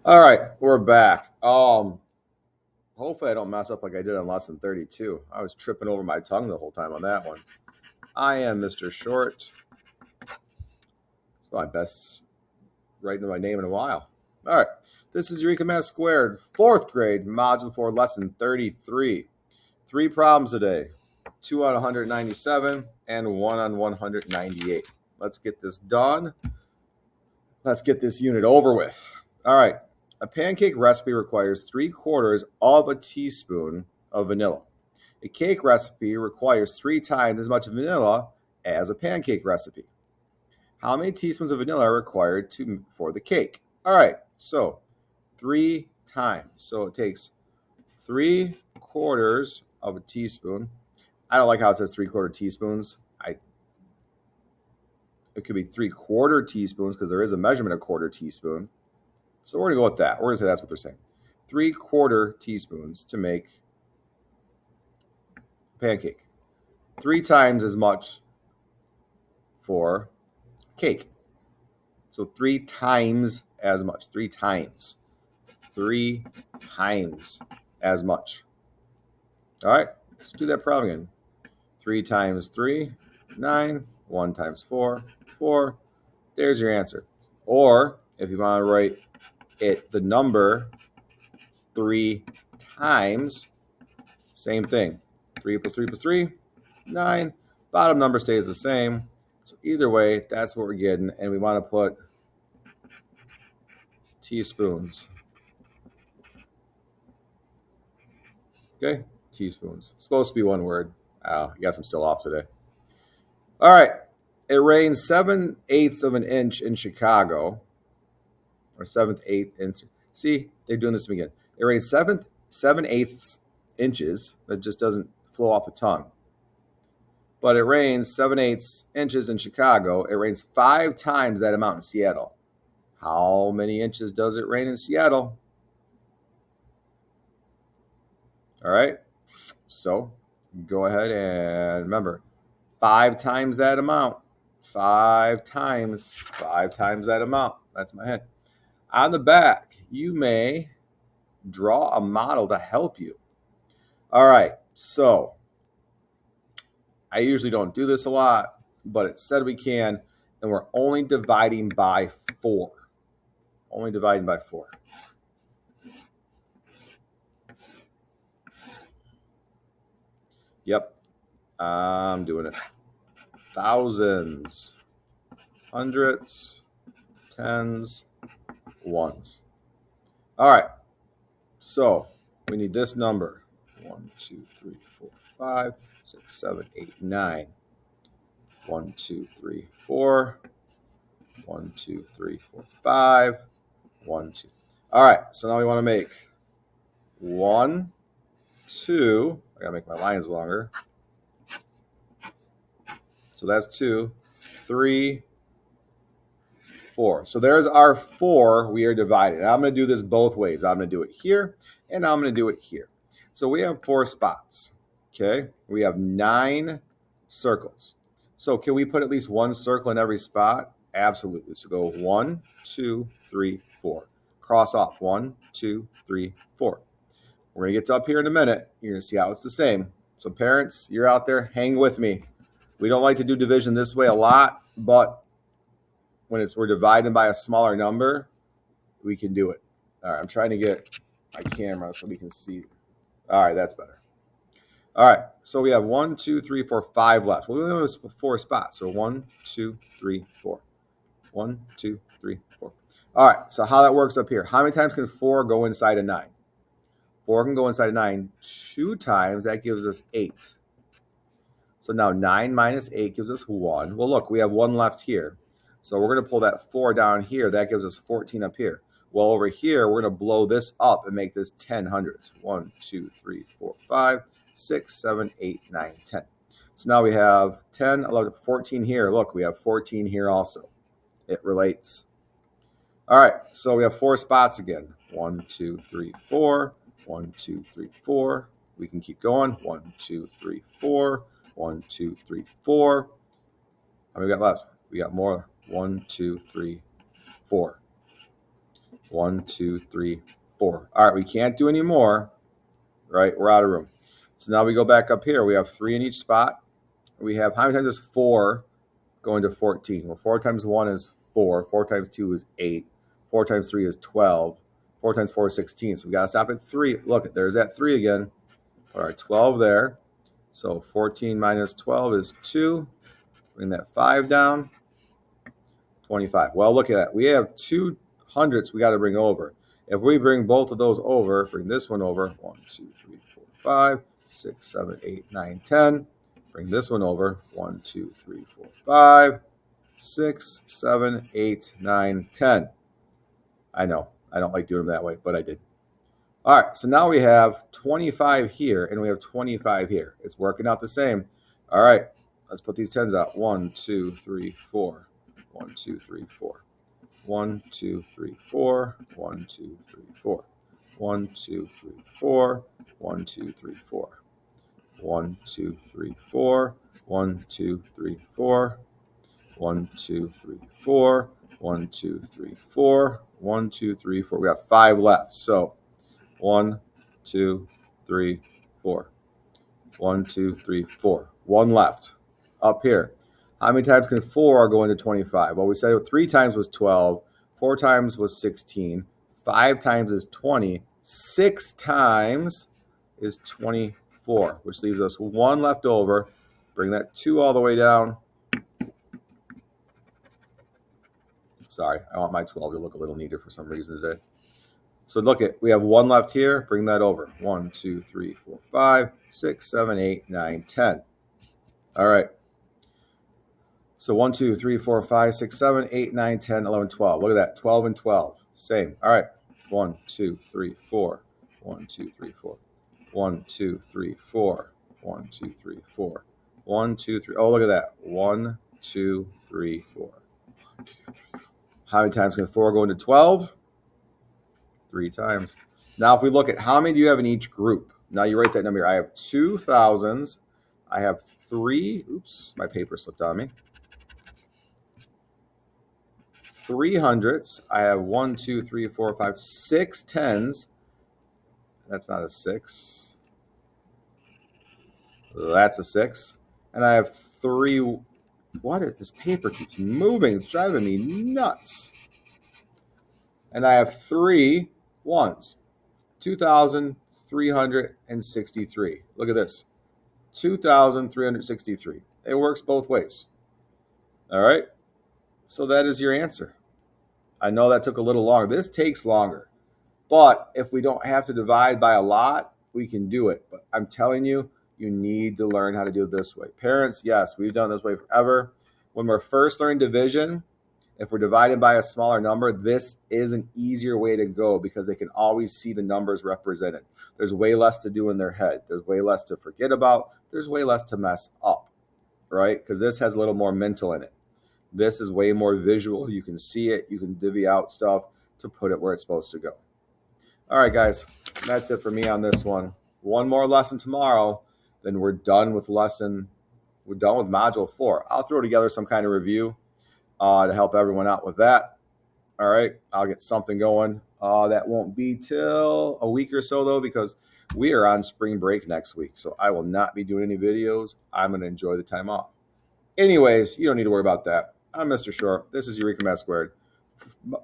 All right, we're back. Hopefully I don't mess up like I did on lesson 32. I was tripping over my tongue the whole time on that one. I am Mr. Short. It's my best writing my name in a while. All right, this is Eureka Math Squared, fourth grade, module 4, lesson 33. 3 problems today, 2 on 197 and 1 on 198. Let's get this done. Let's get this unit over with. All right. A pancake recipe requires 3/4 of a teaspoon of vanilla. A cake recipe requires 3 times as much vanilla as a pancake recipe. How many teaspoons of vanilla are required for the cake? All right, so 3 times. So it takes 3/4 of a teaspoon. I don't like how it says 3/4 teaspoons. It could be 3/4 teaspoons because there is a measurement of quarter teaspoon. So we're going to go with that. We're going to say that's what they're saying. 3/4 teaspoons to make pancake. 3 times as much for cake. So 3 times as much. 3 times. 3 times as much. All right, let's do that problem again. 3 times 3, 9. 1 times 4, 4. There's your answer. Or if you want to write the number 3 times, same thing. 3 plus 3 plus 3, 9. Bottom number stays the same. So either way, that's what we're getting. And we want to put teaspoons. Okay, teaspoons. It's supposed to be one word. I guess I'm still off today. All right. It rained 7/8 of an inch in Chicago. Or 7/8 inch. See, they're doing this to me again. It rained 7/8 inches. That just doesn't flow off the tongue. But it rains 7/8 inches in Chicago. It rains 5 times that amount in Seattle. How many inches does it rain in Seattle? All right. So go ahead and remember 5 times that amount. 5 times that amount. That's my head. On the back, you may draw a model to help you. All right, so I usually don't do this a lot, but it said we can, and we're only dividing by 4. Only dividing by 4. Yep, I'm doing it. Thousands, hundreds, tens, ones. All right, so we need this number. 1, 2, 3, 4, 5, 6, 7, 8, 9. 1, 2, 3, 4. 1, 2, 3, 4, 5. 1, 2. All right, so now we want to make 1, 2. I gotta make my lines longer. So that's 2, 3, 4. So there's our 4 we are divided. I'm going to do this both ways. I'm going to do it here, and I'm going to do it here. So we have 4 spots. Okay, we have 9 circles. So can we put at least 1 circle in every spot? Absolutely. So go 1, 2, 3, 4. Cross off 1, 2, 3, 4. We're going to get to up here in a minute. You're going to see how it's the same. So parents, you're out there, hang with me. We don't like to do division this way a lot, but when we're dividing by a smaller number, we can do it. All right, I'm trying to get my camera so we can see. All right, that's better. All right, so we have 1, 2, 3, 4, 5 left. Well, we only have 4 spots. So 1, 2, 3, 4. 1, 2, 3, 4. All right, so how that works up here. How many times can 4 go inside a 9? 4 can go inside a 9 2 times. That gives us 8. So now 9 minus 8 gives us 1. Well, look, we have 1 left here. So we're going to pull that 4 down here. That gives us 14 up here. Well, over here, we're going to blow this up and make this 10 hundredths. 1, 2, 3, 4, 5, 6, 7, 8, 9, 10. So now we have 10, 11, 14 here. Look, we have 14 here also. It relates. All right, so we have 4 spots again. 1, 2, 3, 4. 1, 2, 3, 4. We can keep going. 1, 2, 3, 4. 1, 2, 3, 4. How many we got left? We got more. 1, 2, 3, 4. 1, 2, 3, 4. All right, we can't do any more, right? We're out of room. So now we go back up here. We have 3 in each spot. We have, how many times is 4 going to 14? Well, 4 times 1 is 4. 4 times 2 is 8. 4 times 3 is 12. 4 times 4 is 16. So we got to stop at 3. Look, there's that 3 again. All right, 12 there. So 14 minus 12 is 2. Bring that 5 down. 25. Well, look at that. We have 2 hundredths we got to bring over. If we bring both of those over, bring this one over. 1, 2, 3, 4, 5, 6, 7, 8, 9, 10. Bring this one over. 1, 2, 3, 4, 5, 6, 7, 8, 9, 10. I know. I don't like doing them that way, but I did. All right. So now we have 25 here and we have 25 here. It's working out the same. All right. Let's put these 10s out. 1, 2, 3, 4. 1, 2, 3, 4. 1, 2, 3, 4. 1, 2, 3, 4. 1, 2, 3, 4. 1, 2, 3, 4. 1, 2, 3, 4. 1, 2, 3, 4. 1, 2, 3, 4. 1, 2, 3, 4. 1, 2, 3, 4. We got 5 left. So 1, 2, 3, 4. 1, 2, 3, 4. 1 left. Up here. How many times can 4 go into 25? Well, we said 3 times was 12. 4 times was 16. 5 times is 20. 6 times is 24, which leaves us 1 left over. Bring that 2 all the way down. Sorry, I want my 12 to look a little neater for some reason today. So look at, we have 1 left here. Bring that over. 1, 2, 3, 4, 5, 6, 7, 8, 9, 10. All right. So 1, 2, 3, 4, 5, 6, 7, 8, 9, 10, 11, 12. Look at that. 12 and 12. Same. All right. 1, 2, 3, 4. 1, 2, 3, 4. 1, 2, 3, 4. 1, 2, 3, 4. 1, 2, 3. Oh, look at that. 1, 2, 3, 4. How many times can 4 go into 12? 3 times. Now, if we look at how many do you have in each group? Now you write that number here. I have 2 thousands. I have 3. Oops, my paper slipped on me. 3 hundredths. I have 1, 2, 3, 4, 5, 6 tens. That's not a 6. That's a 6. And I have 3. What is this paper keeps moving? It's driving me nuts. And I have 3 ones. 2,363. Look at this. 2,363. It works both ways. All right. So that is your answer. I know that took a little longer. This takes longer. But if we don't have to divide by a lot, we can do it. But I'm telling you, you need to learn how to do it this way. Parents, yes, we've done it this way forever. When we're first learning division, if we're divided by a smaller number, this is an easier way to go because they can always see the numbers represented. There's way less to do in their head. There's way less to forget about. There's way less to mess up, right? Because this has a little more mental in it. This is way more visual. You can see it. You can divvy out stuff to put it where it's supposed to go. All right, guys, that's it for me on this one. One more lesson tomorrow, then we're done with module 4. I'll throw together some kind of review to help everyone out with that. All right, I'll get something going. That won't be till a week or so, though, because we are on spring break next week. So I will not be doing any videos. I'm going to enjoy the time off. Anyways, you don't need to worry about that. I'm Mr. Short. This is Eureka Math Squared.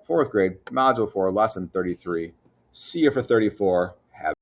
4th grade, module 4, lesson 33. See you for 34.